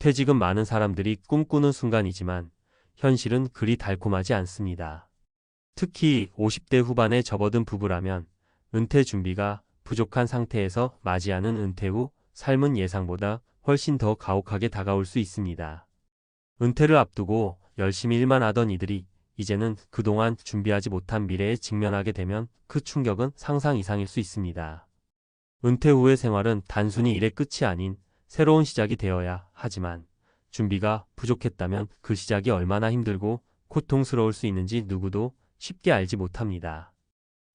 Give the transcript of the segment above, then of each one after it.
퇴직은 많은 사람들이 꿈꾸는 순간이지만 현실은 그리 달콤하지 않습니다. 특히 50대 후반에 접어든 부부라면 은퇴 준비가 부족한 상태에서 맞이하는 은퇴 후 삶은 예상보다 훨씬 더 가혹하게 다가올 수 있습니다. 은퇴를 앞두고 열심히 일만 하던 이들이 이제는 그동안 준비하지 못한 미래에 직면하게 되면 그 충격은 상상 이상일 수 있습니다. 은퇴 후의 생활은 단순히 일의 끝이 아닌 새로운 시작이 되어야 하지만 준비가 부족했다면 그 시작이 얼마나 힘들고 고통스러울 수 있는지 누구도 쉽게 알지 못합니다.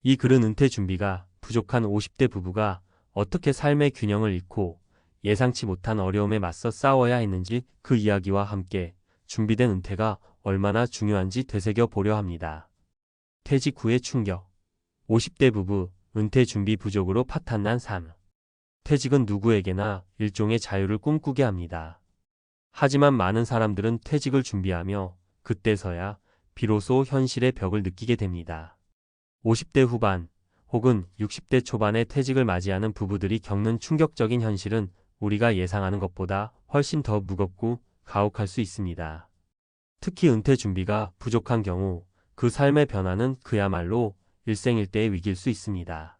이 글은 은퇴 준비가 부족한 50대 부부가 어떻게 삶의 균형을 잃고 예상치 못한 어려움에 맞서 싸워야 했는지 그 이야기와 함께 준비된 은퇴가 얼마나 중요한지 되새겨 보려 합니다. 퇴직 후의 충격. 50대 부부, 은퇴 준비 부족으로 파탄난 삶. 퇴직은 누구에게나 일종의 자유를 꿈꾸게 합니다. 하지만 많은 사람들은 퇴직을 준비하며 그때서야 비로소 현실의 벽을 느끼게 됩니다. 50대 후반 혹은 60대 초반의 퇴직을 맞이하는 부부들이 겪는 충격적인 현실은 우리가 예상하는 것보다 훨씬 더 무겁고 가혹할 수 있습니다. 특히 은퇴 준비가 부족한 경우 그 삶의 변화는 그야말로 일생일대의 위기일 수 있습니다.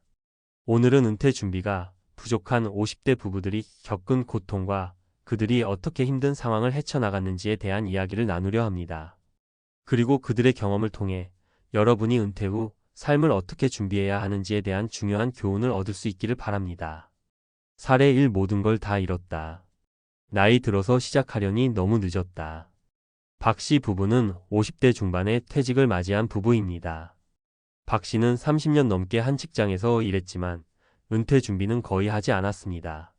오늘은 은퇴 준비가 부족한 50대 부부들이 겪은 고통과 그들이 어떻게 힘든 상황을 헤쳐나갔는지에 대한 이야기를 나누려 합니다. 그리고 그들의 경험을 통해 여러분이 은퇴 후 삶을 어떻게 준비해야 하는지에 대한 중요한 교훈을 얻을 수 있기를 바랍니다. 사례 1. 모든 걸 다 잃었다. 나이 들어서 시작하려니 너무 늦었다. 박 씨 부부는 50대 중반에 퇴직을 맞이한 부부입니다. 박 씨는 30년 넘게 한 직장에서 일했지만 은퇴 준비는 거의 하지 않았습니다.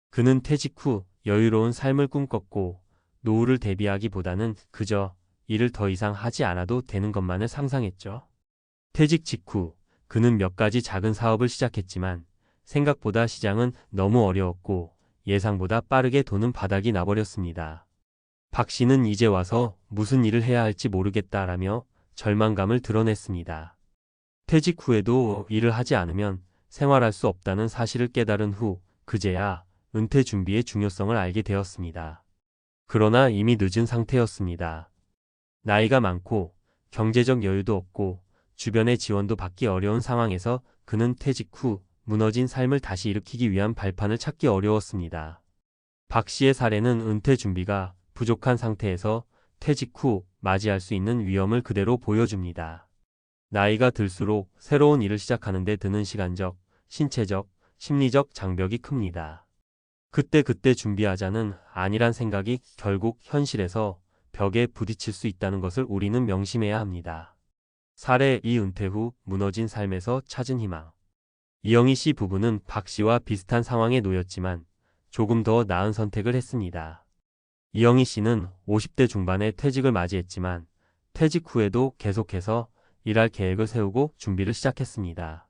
그는 퇴직 후 여유로운 삶을 꿈꿨고 노후를 대비하기보다는 그저 일을 더 이상 하지 않아도 되는 것만을 상상했죠. 퇴직 직후 그는 몇 가지 작은 사업을 시작했지만 생각보다 시장은 너무 어려웠고 예상보다 빠르게 돈은 바닥이 나버렸습니다. 박 씨는 이제 와서 무슨 일을 해야 할지 모르겠다라며 절망감을 드러냈습니다. 퇴직 후에도 일을 하지 않으면 생활할 수 없다는 사실을 깨달은 후 그제야 은퇴 준비의 중요성을 알게 되었습니다. 그러나 이미 늦은 상태였습니다. 나이가 많고 경제적 여유도 없고 주변의 지원도 받기 어려운 상황에서 그는 퇴직 후 무너진 삶을 다시 일으키기 위한 발판을 찾기 어려웠습니다. 박 씨의 사례는 은퇴 준비가 부족한 상태에서 퇴직 후 맞이할 수 있는 위험을 그대로 보여줍니다. 나이가 들수록 새로운 일을 시작하는 데 드는 시간적, 신체적, 심리적 장벽이 큽니다. 그때 준비하자는 아니란 생각이 결국 현실에서 벽에 부딪힐 수 있다는 것을 우리는 명심해야 합니다. 사례 2. 은퇴 후 무너진 삶에서 찾은 희망. 이영희 씨 부부는 박 씨와 비슷한 상황에 놓였지만 조금 더 나은 선택을 했습니다. 이영희 씨는 50대 중반에 퇴직을 맞이했지만 퇴직 후에도 계속해서 일할 계획을 세우고 준비를 시작했습니다.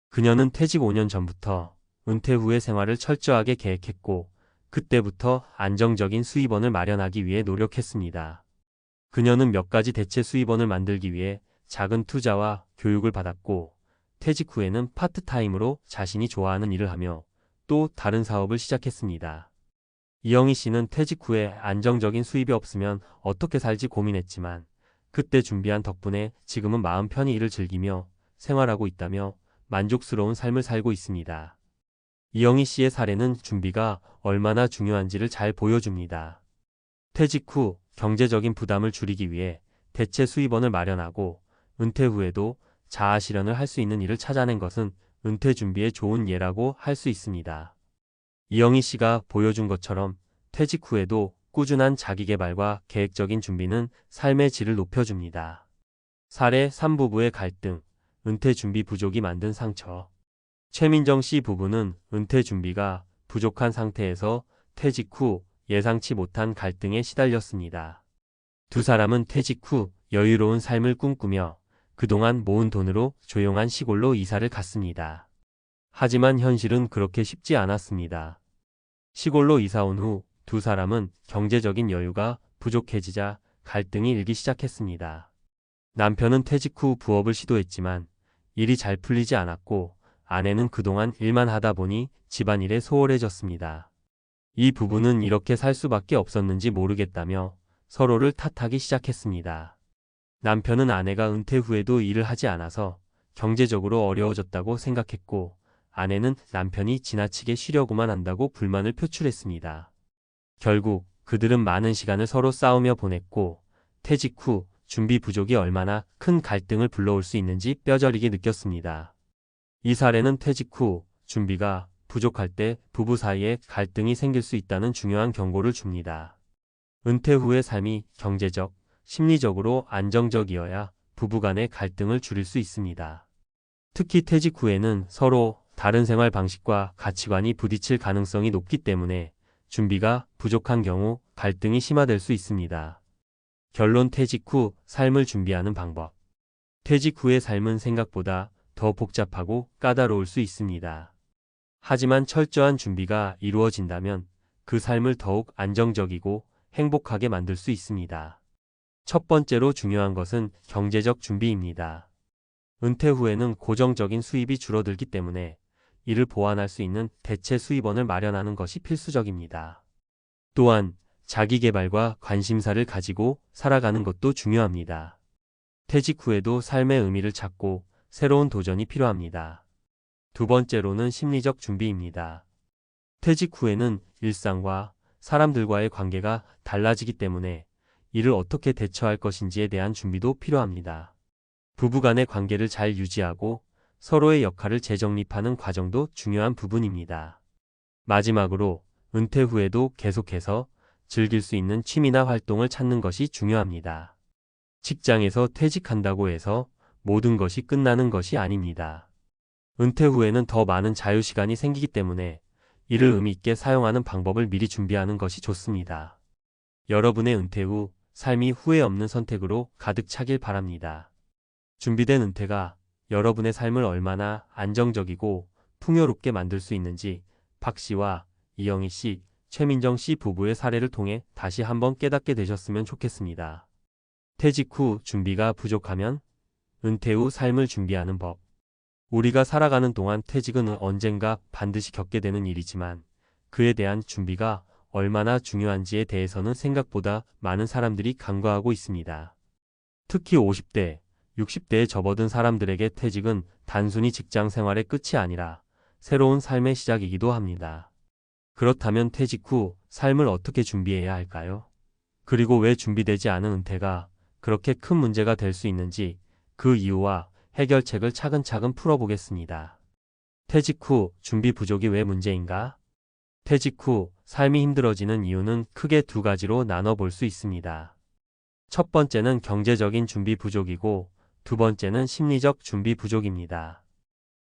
그녀는 퇴직 5년 전부터 은퇴 후의 생활을 철저하게 계획했고 그때부터 안정적인 수입원을 마련하기 위해 노력했습니다. 그녀는 몇 가지 대체 수입원을 만들기 위해 작은 투자와 교육을 받았고 퇴직 후에는 파트타임으로 자신이 좋아하는 일을 하며 또 다른 사업을 시작했습니다. 이영희 씨는 퇴직 후에 안정적인 수입이 없으면 어떻게 살지 고민했지만 그때 준비한 덕분에 지금은 마음 편히 일을 즐기며 생활하고 있다며 만족스러운 삶을 살고 있습니다. 이영희 씨의 사례는 준비가 얼마나 중요한지를 잘 보여줍니다. 퇴직 후 경제적인 부담을 줄이기 위해 대체 수입원을 마련하고 은퇴 후에도 자아 실현을 할 수 있는 일을 찾아낸 것은 은퇴 준비의 좋은 예라고 할 수 있습니다. 이영희 씨가 보여준 것처럼 퇴직 후에도 꾸준한 자기개발과 계획적인 준비는 삶의 질을 높여줍니다. 사례 3. 부부의 갈등, 은퇴 준비 부족이 만든 상처. 최민정 씨 부부는 은퇴 준비가 부족한 상태에서 퇴직 후 예상치 못한 갈등에 시달렸습니다. 두 사람은 퇴직 후 여유로운 삶을 꿈꾸며 그동안 모은 돈으로 조용한 시골로 이사를 갔습니다. 하지만 현실은 그렇게 쉽지 않았습니다. 시골로 이사 온 후 두 사람은 경제적인 여유가 부족해지자 갈등이 일기 시작했습니다. 남편은 퇴직 후 부업을 시도했지만 일이 잘 풀리지 않았고 아내는 그동안 일만 하다 보니 집안일에 소홀해졌습니다. 이 부부는 이렇게 살 수밖에 없었는지 모르겠다며 서로를 탓하기 시작했습니다. 남편은 아내가 은퇴 후에도 일을 하지 않아서 경제적으로 어려워졌다고 생각했고, 아내는 남편이 지나치게 쉬려고만 한다고 불만을 표출했습니다. 결국 그들은 많은 시간을 서로 싸우며 보냈고, 퇴직 후 준비 부족이 얼마나 큰 갈등을 불러올 수 있는지 뼈저리게 느꼈습니다. 이 사례는 퇴직 후 준비가 부족할 때 부부 사이에 갈등이 생길 수 있다는 중요한 경고를 줍니다. 은퇴 후의 삶이 경제적, 심리적으로 안정적이어야 부부간의 갈등을 줄일 수 있습니다. 특히 퇴직 후에는 서로 다른 생활 방식과 가치관이 부딪힐 가능성이 높기 때문에 준비가 부족한 경우 갈등이 심화될 수 있습니다. 결론: 퇴직 후 삶을 준비하는 방법. 퇴직 후의 삶은 생각보다 더 복잡하고 까다로울 수 있습니다. 하지만 철저한 준비가 이루어진다면 그 삶을 더욱 안정적이고 행복하게 만들 수 있습니다. 첫 번째로 중요한 것은 경제적 준비입니다. 은퇴 후에는 고정적인 수입이 줄어들기 때문에 이를 보완할 수 있는 대체 수입원을 마련하는 것이 필수적입니다. 또한 자기 개발과 관심사를 가지고 살아가는 것도 중요합니다. 퇴직 후에도 삶의 의미를 찾고 새로운 도전이 필요합니다. 두 번째로는 심리적 준비입니다. 퇴직 후에는 일상과 사람들과의 관계가 달라지기 때문에 이를 어떻게 대처할 것인지에 대한 준비도 필요합니다. 부부간의 관계를 잘 유지하고 서로의 역할을 재정립하는 과정도 중요한 부분입니다. 마지막으로 은퇴 후에도 계속해서 즐길 수 있는 취미나 활동을 찾는 것이 중요합니다. 직장에서 퇴직한다고 해서 모든 것이 끝나는 것이 아닙니다. 은퇴 후에는 더 많은 자유시간이 생기기 때문에 이를 의미 있게 사용하는 방법을 미리 준비하는 것이 좋습니다. 여러분의 은퇴 후 삶이 후회 없는 선택으로 가득 차길 바랍니다. 준비된 은퇴가 여러분의 삶을 얼마나 안정적이고 풍요롭게 만들 수 있는지 박 씨와 이영희 씨, 최민정 씨 부부의 사례를 통해 다시 한번 깨닫게 되셨으면 좋겠습니다. 퇴직 후 준비가 부족하면 은퇴 후 삶을 준비하는 법. 우리가 살아가는 동안 퇴직은 언젠가 반드시 겪게 되는 일이지만 그에 대한 준비가 얼마나 중요한지에 대해서는 생각보다 많은 사람들이 간과하고 있습니다. 특히 50대, 60대에 접어든 사람들에게 퇴직은 단순히 직장 생활의 끝이 아니라 새로운 삶의 시작이기도 합니다. 그렇다면 퇴직 후 삶을 어떻게 준비해야 할까요? 그리고 왜 준비되지 않은 은퇴가 그렇게 큰 문제가 될 수 있는지 그 이유와 해결책을 차근차근 풀어보겠습니다. 퇴직 후 준비 부족이 왜 문제인가? 퇴직 후 삶이 힘들어지는 이유는 크게 두 가지로 나눠볼 수 있습니다. 첫 번째는 경제적인 준비 부족이고 두 번째는 심리적 준비 부족입니다.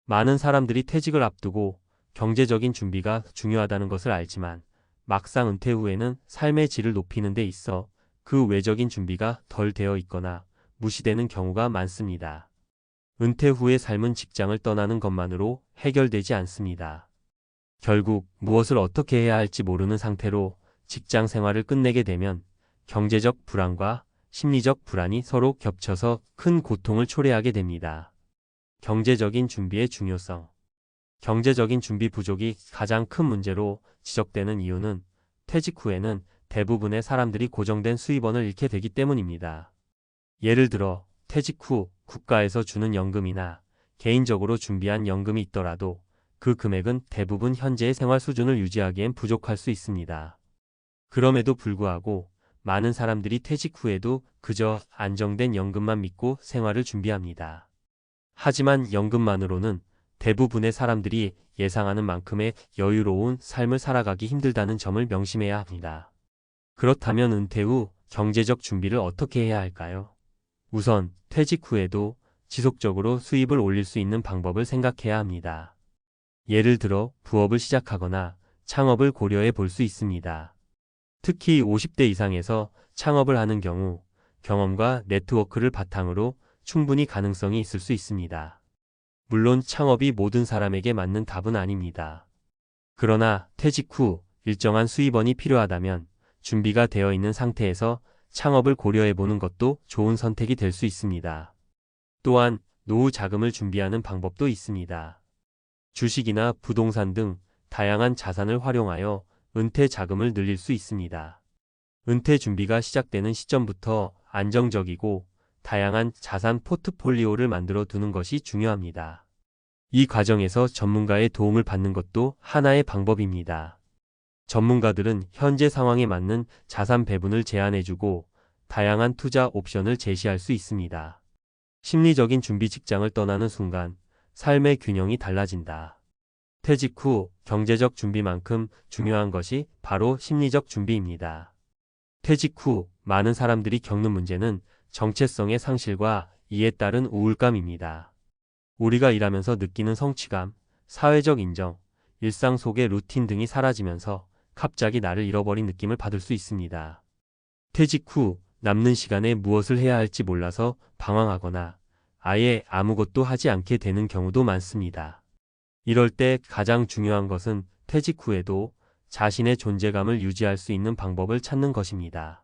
많은 사람들이 퇴직을 앞두고 경제적인 준비가 중요하다는 것을 알지만 막상 은퇴 후에는 삶의 질을 높이는 데 있어 그 외적인 준비가 덜 되어 있거나 무시되는 경우가 많습니다. 은퇴 후의 삶은 직장을 떠나는 것만으로 해결되지 않습니다. 결국 무엇을 어떻게 해야 할지 모르는 상태로 직장 생활을 끝내게 되면 경제적 불안과 심리적 불안이 서로 겹쳐서 큰 고통을 초래하게 됩니다. 경제적인 준비의 중요성. 경제적인 준비 부족이 가장 큰 문제로 지적되는 이유는 퇴직 후에는 대부분의 사람들이 고정된 수입원을 잃게 되기 때문입니다. 예를 들어 퇴직 후 국가에서 주는 연금이나 개인적으로 준비한 연금이 있더라도 그 금액은 대부분 현재의 생활 수준을 유지하기엔 부족할 수 있습니다. 그럼에도 불구하고 많은 사람들이 퇴직 후에도 그저 안정된 연금만 믿고 생활을 준비합니다. 하지만 연금만으로는 대부분의 사람들이 예상하는 만큼의 여유로운 삶을 살아가기 힘들다는 점을 명심해야 합니다. 그렇다면 은퇴 후 경제적 준비를 어떻게 해야 할까요? 우선 퇴직 후에도 지속적으로 수입을 올릴 수 있는 방법을 생각해야 합니다. 예를 들어 부업을 시작하거나 창업을 고려해 볼 수 있습니다. 특히 50대 이상에서 창업을 하는 경우 경험과 네트워크를 바탕으로 충분히 가능성이 있을 수 있습니다. 물론 창업이 모든 사람에게 맞는 답은 아닙니다. 그러나 퇴직 후 일정한 수입원이 필요하다면 준비가 되어 있는 상태에서 창업을 고려해 보는 것도 좋은 선택이 될 수 있습니다. 또한 노후 자금을 준비하는 방법도 있습니다. 주식이나 부동산 등 다양한 자산을 활용하여 은퇴 자금을 늘릴 수 있습니다. 은퇴 준비가 시작되는 시점부터 안정적이고 다양한 자산 포트폴리오를 만들어 두는 것이 중요합니다. 이 과정에서 전문가의 도움을 받는 것도 하나의 방법입니다. 전문가들은 현재 상황에 맞는 자산 배분을 제안해주고 다양한 투자 옵션을 제시할 수 있습니다. 심리적인 준비 직장을 떠나는 순간 삶의 균형이 달라진다. 퇴직 후 경제적 준비만큼 중요한 것이 바로 심리적 준비입니다. 퇴직 후 많은 사람들이 겪는 문제는 정체성의 상실과 이에 따른 우울감입니다. 우리가 일하면서 느끼는 성취감, 사회적 인정, 일상 속의 루틴 등이 사라지면서 갑자기 나를 잃어버린 느낌을 받을 수 있습니다. 퇴직 후 남는 시간에 무엇을 해야 할지 몰라서 방황하거나 아예 아무것도 하지 않게 되는 경우도 많습니다. 이럴 때 가장 중요한 것은 퇴직 후에도 자신의 존재감을 유지할 수 있는 방법을 찾는 것입니다.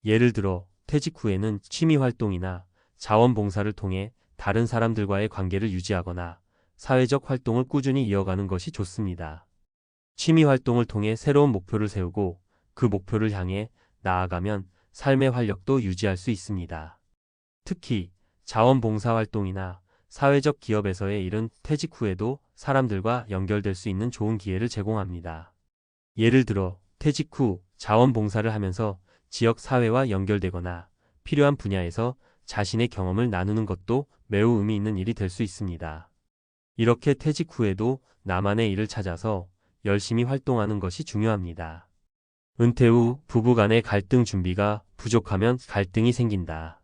예를 들어 퇴직 후에는 취미 활동이나 자원봉사를 통해 다른 사람들과의 관계를 유지하거나 사회적 활동을 꾸준히 이어가는 것이 좋습니다. 취미 활동을 통해 새로운 목표를 세우고 그 목표를 향해 나아가면 삶의 활력도 유지할 수 있습니다. 특히 자원봉사 활동이나 사회적 기업에서의 일은 퇴직 후에도 사람들과 연결될 수 있는 좋은 기회를 제공합니다. 예를 들어 퇴직 후 자원봉사를 하면서 지역 사회와 연결되거나 필요한 분야에서 자신의 경험을 나누는 것도 매우 의미 있는 일이 될 수 있습니다. 이렇게 퇴직 후에도 나만의 일을 찾아서 열심히 활동하는 것이 중요합니다. 은퇴 후 부부 간의 갈등 준비가 부족하면 갈등이 생긴다.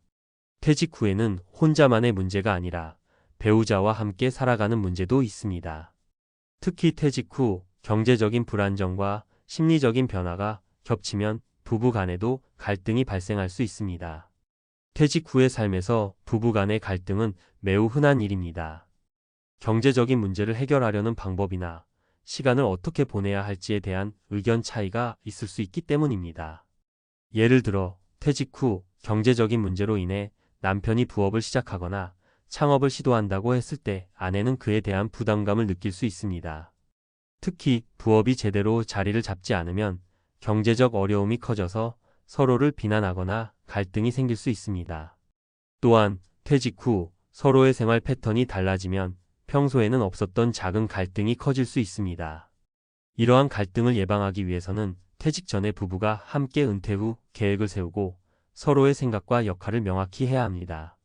퇴직 후에는 혼자만의 문제가 아니라 배우자와 함께 살아가는 문제도 있습니다. 특히 퇴직 후 경제적인 불안정과 심리적인 변화가 겹치면 부부 간에도 갈등이 발생할 수 있습니다. 퇴직 후의 삶에서 부부 간의 갈등은 매우 흔한 일입니다. 경제적인 문제를 해결하려는 방법이나 시간을 어떻게 보내야 할지에 대한 의견 차이가 있을 수 있기 때문입니다. 예를 들어 퇴직 후 경제적인 문제로 인해 남편이 부업을 시작하거나 창업을 시도한다고 했을 때 아내는 그에 대한 부담감을 느낄 수 있습니다. 특히 부업이 제대로 자리를 잡지 않으면 경제적 어려움이 커져서 서로를 비난하거나 갈등이 생길 수 있습니다. 또한 퇴직 후 서로의 생활 패턴이 달라지면 평소에는 없었던 작은 갈등이 커질 수 있습니다. 이러한 갈등을 예방하기 위해서는 퇴직 전에 부부가 함께 은퇴 후 계획을 세우고 서로의 생각과 역할을 명확히 해야 합니다.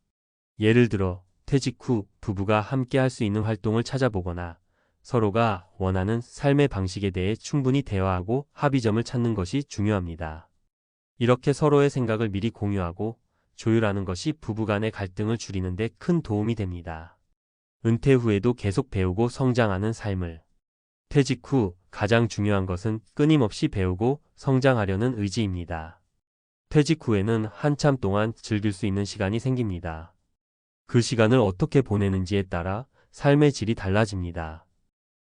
예를 들어 퇴직 후 부부가 함께 할 수 있는 활동을 찾아보거나 서로가 원하는 삶의 방식에 대해 충분히 대화하고 합의점을 찾는 것이 중요합니다. 이렇게 서로의 생각을 미리 공유하고 조율하는 것이 부부 간의 갈등을 줄이는 데 큰 도움이 됩니다. 은퇴 후에도 계속 배우고 성장하는 삶을. 퇴직 후 가장 중요한 것은 끊임없이 배우고 성장하려는 의지입니다. 퇴직 후에는 한참 동안 즐길 수 있는 시간이 생깁니다. 그 시간을 어떻게 보내는지에 따라 삶의 질이 달라집니다.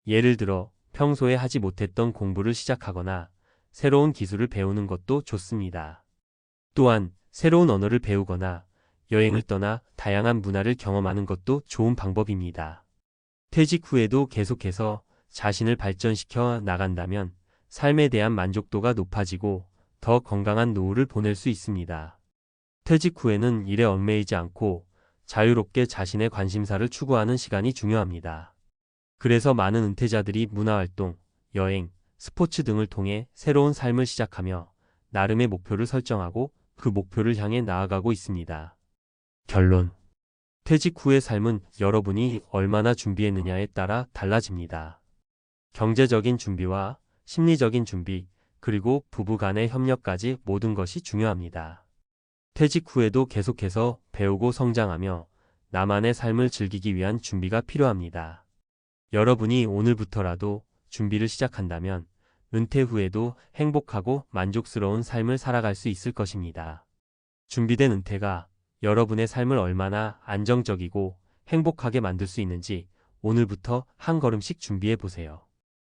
예를 들어 평소에 하지 못했던 공부를 시작하거나 새로운 기술을 배우는 것도 좋습니다. 또한 새로운 언어를 배우거나 여행을 떠나 다양한 문화를 경험하는 것도 좋은 방법입니다. 퇴직 후에도 계속해서 자신을 발전시켜 나간다면 삶에 대한 만족도가 높아지고 더 건강한 노후를 보낼 수 있습니다. 퇴직 후에는 일에 얽매이지 않고 자유롭게 자신의 관심사를 추구하는 시간이 중요합니다. 그래서 많은 은퇴자들이 문화활동, 여행, 스포츠 등을 통해 새로운 삶을 시작하며 나름의 목표를 설정하고 그 목표를 향해 나아가고 있습니다. 결론. 퇴직 후의 삶은 여러분이 얼마나 준비했느냐에 따라 달라집니다. 경제적인 준비와 심리적인 준비, 그리고 부부 간의 협력까지 모든 것이 중요합니다. 퇴직 후에도 계속해서 배우고 성장하며 나만의 삶을 즐기기 위한 준비가 필요합니다. 여러분이 오늘부터라도 준비를 시작한다면 은퇴 후에도 행복하고 만족스러운 삶을 살아갈 수 있을 것입니다. 준비된 은퇴가 여러분의 삶을 얼마나 안정적이고 행복하게 만들 수 있는지 오늘부터 한 걸음씩 준비해 보세요.